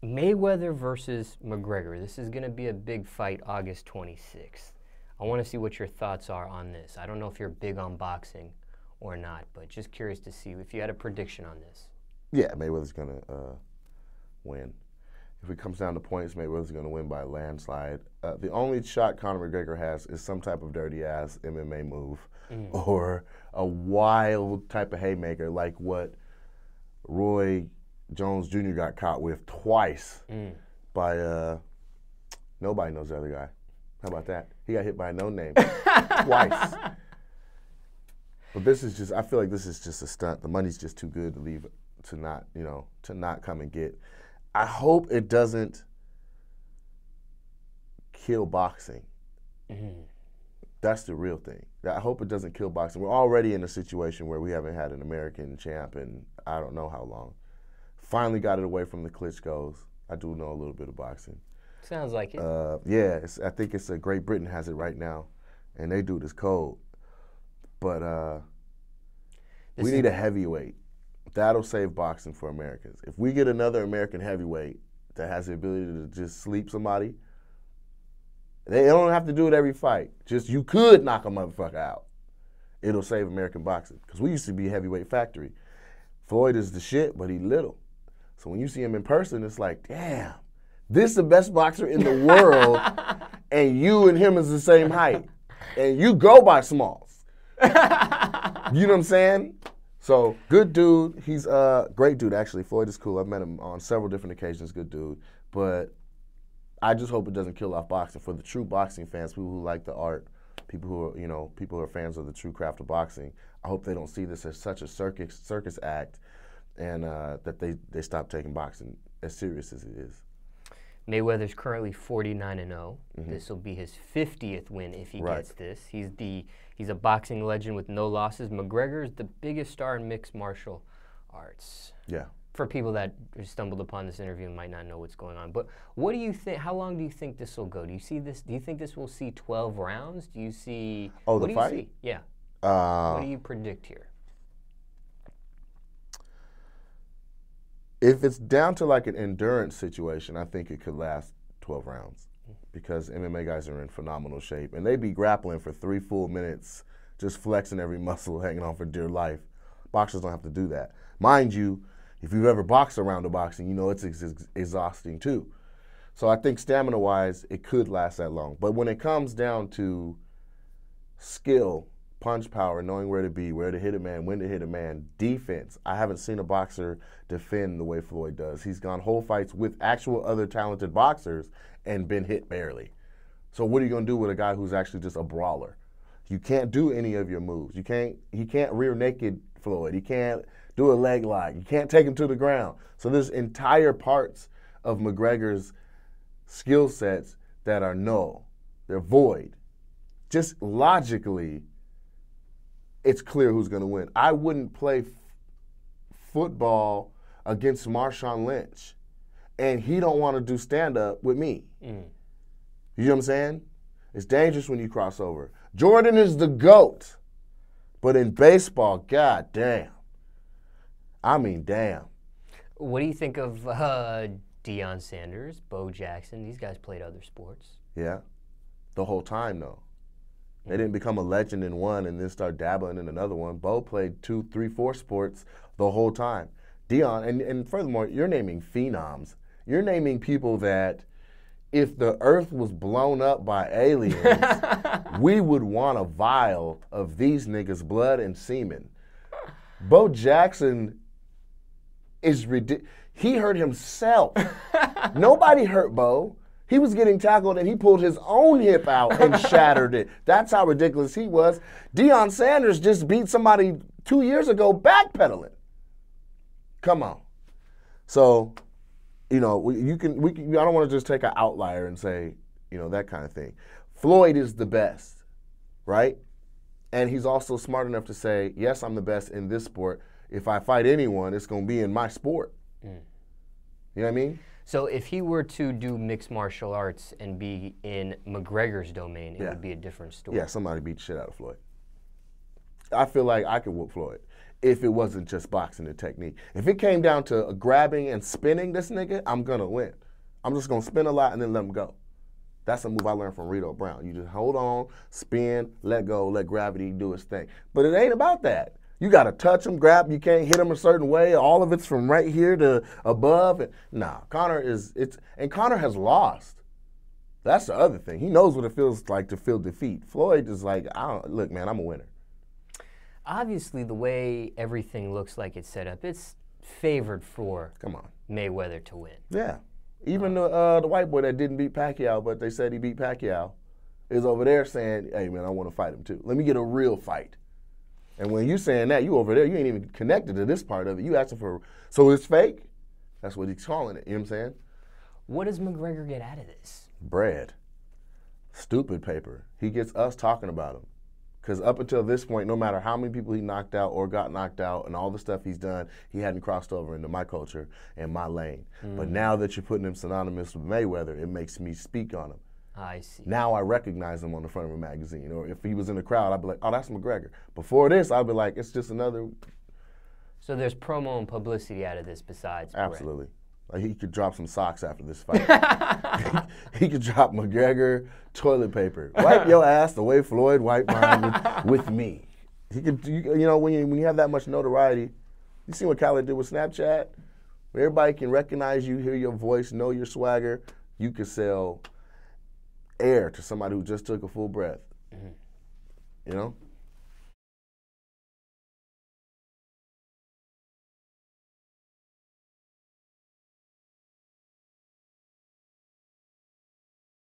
Mayweather versus McGregor. This is going to be a big fight August 26th. I want to see what your thoughts are on this. I don't know if you're big on boxing or not, but just curious to see if you had a prediction on this. Yeah, Mayweather's going to win. If it comes down to points, Mayweather's going to win by a landslide. The only shot Conor McGregor has is some type of dirty-ass MMA move or a wild type of haymaker like what Roy Jones Jr. got caught with twice by nobody knows the other guy. How about that? He got hit by a no-name twice. But this is just, I feel like this is just a stunt. The money's just too good to leave, to not come and get. I hope it doesn't kill boxing. That's the real thing. I hope it doesn't kill boxing. We're already in a situation where we haven't had an American champ in I don't know how long. Finally got it away from the Klitschko's. I do know a little bit of boxing. Sounds like it. Yeah, I think it's Great Britain has it right now, and they do this cold. But we need a heavyweight. That'll save boxing for Americans. If we get another American heavyweight that has the ability to just sleep somebody, they don't have to do it every fight. Just you could knock a motherfucker out. It'll save American boxing. Because we used to be a heavyweight factory. Floyd is the shit, but he little. So when you see him in person, it's like, damn, this is the best boxer in the world, and you and him is the same height. And you go by Smallz. You know what I'm saying? So, good dude. He's a great dude, actually. Floyd is cool. I've met him on several different occasions. Good dude. But I just hope it doesn't kill off boxing. For the true boxing fans, people who like the art, people who are, people who are fans of the true craft of boxing, I hope they don't see this as such a circus act, and that they stop taking boxing as serious as it is. Mayweather's currently 49-0. This will be his 50th win if he gets this. He's a boxing legend with no losses. McGregor is the biggest star in mixed martial arts. Yeah. For people that stumbled upon this interview and might not know what's going on. But what do you think, how long do you think this will go? Do you see this, do you think this will see 12 rounds? Do you see... Oh, the fight? See? Yeah. What do you predict here? If it's down to like an endurance situation, I think it could last 12 rounds because MMA guys are in phenomenal shape. And they be grappling for 3 full minutes, just flexing every muscle, hanging on for dear life. Boxers don't have to do that. Mind you, if you've ever boxed around a boxing, you know it's exhausting too. So I think stamina-wise, it could last that long. But when it comes down to skill, punch power, knowing where to be, where to hit a man, when to hit a man, defense, I haven't seen a boxer defend the way Floyd does. He's gone whole fights with actual other talented boxers and been hit barely. So what are you going to do with a guy who's actually just a brawler? You can't do any of your moves. He can't rear naked Floyd. He can't do a leg lock. You can't take him to the ground. So there's entire parts of McGregor's skill sets that are null. They're void. Just logically, it's clear who's going to win. I wouldn't play football against Marshawn Lynch, and he don't want to do stand-up with me. You know what I'm saying? It's dangerous when you cross over. Jordan is the GOAT, but in baseball, god damn. I mean, damn. What do you think of Deion Sanders, Bo Jackson? These guys played other sports. Yeah, the whole time, though. They didn't become a legend in one and then start dabbling in another one. Bo played 2, 3, 4 sports the whole time. Deion, and furthermore, you're naming phenoms. You're naming people that if the earth was blown up by aliens, we would want a vial of these niggas' blood and semen. Bo Jackson is ridiculous. He hurt himself. Nobody hurt Bo. He was getting tackled and he pulled his own hip out and shattered it. That's how ridiculous he was. Deion Sanders just beat somebody 2 years ago backpedaling. Come on. So, I don't want to just take an outlier and say, that kind of thing. Floyd is the best, right? And he's also smart enough to say, yes, I'm the best in this sport. If I fight anyone, it's going to be in my sport. You know what I mean? So if he were to do mixed martial arts and be in McGregor's domain, it would be a different story. Yeah, somebody beat the shit out of Floyd. I feel like I could whoop Floyd if it wasn't just boxing and technique. If it came down to grabbing and spinning this nigga, I'm going to win. I'm just going to spin a lot and then let him go. That's a move I learned from Rito Brown. You just hold on, spin, let go, let gravity do its thing. But it ain't about that. You got to touch him, grab. You can't hit him a certain way. All of it's from right here to above. Nah, Conor has lost. That's the other thing. He knows what it feels like to feel defeat. Floyd is like, look, man, I'm a winner. Obviously, the way everything looks like it's set up, it's favored for Mayweather to win. Yeah. Even the white boy that didn't beat Pacquiao, but they said he beat Pacquiao, is over there saying, hey, man, I want to fight him too. Let me get a real fight. And when you saying that, you over there, you ain't even connected to this part of it. You asking for, so it's fake? That's what he's calling it, you know what I'm saying? What does McGregor get out of this? Bread. Stupid paper. He gets us talking about him. Because up until this point, no matter how many people he knocked out or got knocked out and all the stuff he's done, he hadn't crossed over into my culture and my lane. But now that you're putting him synonymous with Mayweather, it makes me speak on him. I see. Now I recognize him on the front of a magazine. Or if he was in the crowd, I'd be like, oh, that's McGregor. Before this, I'd be like, it's just another. So there's promo and publicity out of this besides Absolutely. Like he could drop some socks after this fight. He could drop McGregor toilet paper. Wipe your ass the way Floyd wiped mine with me. He could, you know, when you have that much notoriety, you see what Khaled did with Snapchat? Where everybody can recognize you, hear your voice, know your swagger. You could sell air to somebody who just took a full breath. You know?